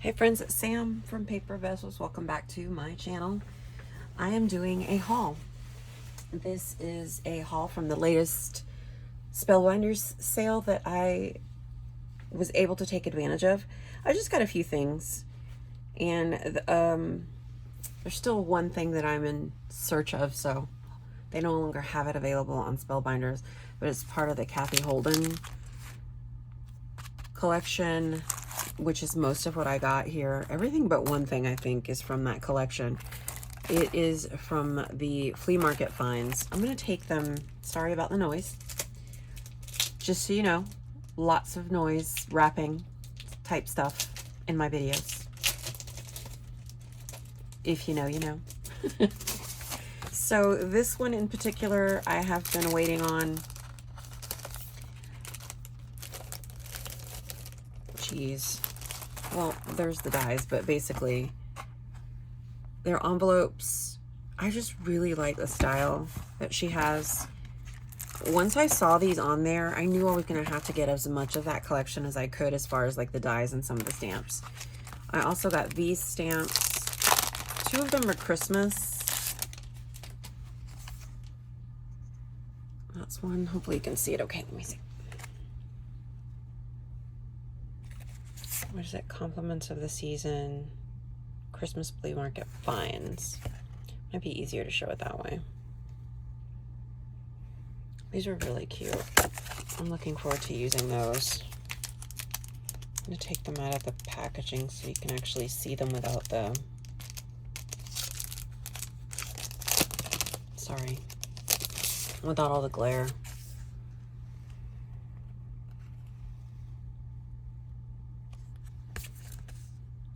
Hey friends, it's Sam from Paper Besos. Welcome back to my channel. I am doing a haul. This is a haul from the latest Spellbinders sale that I was able to take advantage of. I just got a few things, and there's still one thing that I'm in search of, so they no longer have it available on Spellbinders, but it's part of the Kathy Holden collection, which is most of what I got here. Everything but one thing, I think, is from that collection. It is from the flea market finds. I'm going to take them, sorry about the noise, just so you know, lots of noise, wrapping type stuff in my videos. If you know, you know. So this one in particular, I have been waiting on. Geez. Well, there's the dies, but basically they're envelopes. I just really like the style that she has. Once I saw these on there, I knew I was going to have to get as much of that collection as I could, as far as like the dies and some of the stamps. I also got these stamps. Two of them are Christmas. That's one. Hopefully you can see it okay. Let me see. What is it? Compliments of the season. Christmas flea market finds. Might be easier to show it that way. These are really cute. I'm looking forward to using those. I'm going to take them out of the packaging so you can actually see them without the... Sorry. Without all the glare.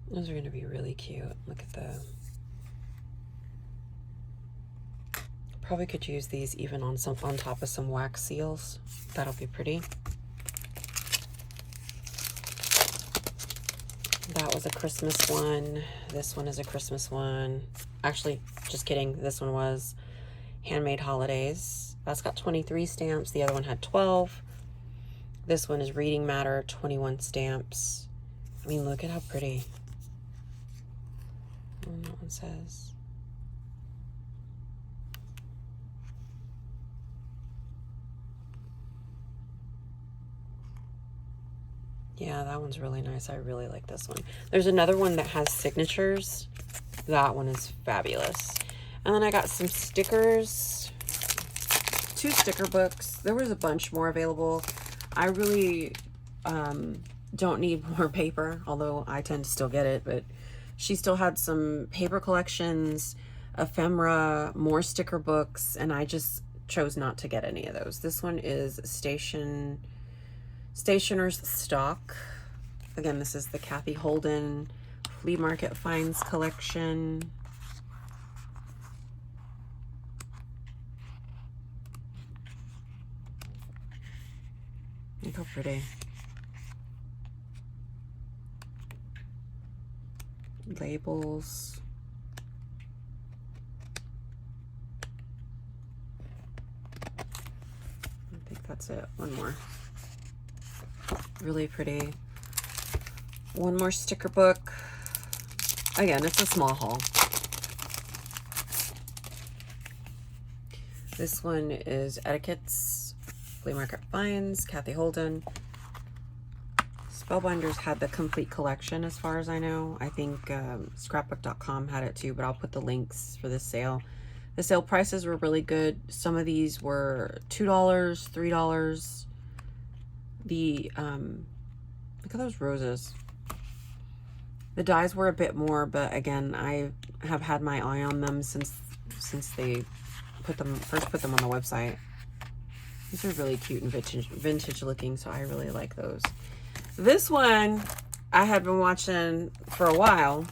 Those are going to be really cute. Look at the... Probably could use these even on top of some wax seals. That'll be pretty. That was a Christmas one. This one is a Christmas one. Actually, just kidding. This one was Handmade Holidays. That's got 23 stamps. The other one had 12. This one is Reading Matter, 21 stamps. I mean, look at how pretty. And that one says... Yeah, that one's really nice. I really like this one. There's another one that has signatures. That one is fabulous. And then I got some stickers. 2 sticker books. There was a bunch more available. I really don't need more paper, although I tend to still get it. But she still had some paper collections, ephemera, more sticker books, and I just chose not to get any of those. This one is Stationer's Stock. Again, this is the Kathy Holden Flea Market Finds collection. Look how pretty. Labels. I think that's it. One more. Really pretty. One more sticker book. Again, it's a small haul. This one is Etiquette's Flea Market Finds, Kathy Holden. Spellbinders had the complete collection as far as I know. I think scrapbook.com had it too, but I'll put the links for this sale. The sale prices were really good. Some of these were $2, $3. The look at those roses. The dies were a bit more, but again, I have had my eye on them since they first put them on the website. These are really cute and vintage looking, so I really like those. This one I had been watching for a while.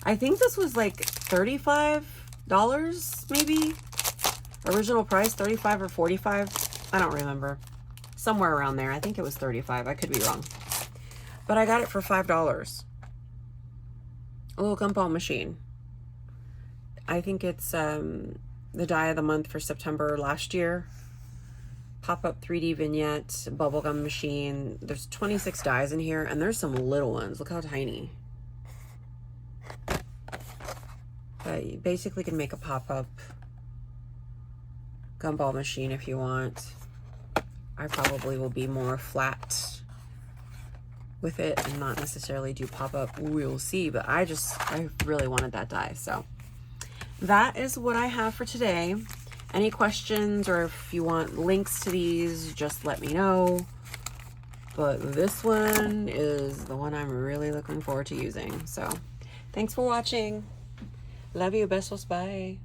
I think this was like $35 maybe. Original price $35 or $45. I don't remember. Somewhere around there. I think it was $35. I could be wrong. But I got it for $5. A little gumball machine. I think it's the die of the month for September last year. pop-up 3D vignette, bubblegum machine. There's 26 dies in here, and there's some little ones. Look how tiny. But you basically can make a pop-up gumball machine if you want. I probably will be more flat with it and not necessarily do pop-up. We'll see, but I really wanted that die. So that is what I have for today. Any questions, or if you want links to these, just let me know. But this one is the one I'm really looking forward to using. So thanks for watching. Love you. Besos. Bye.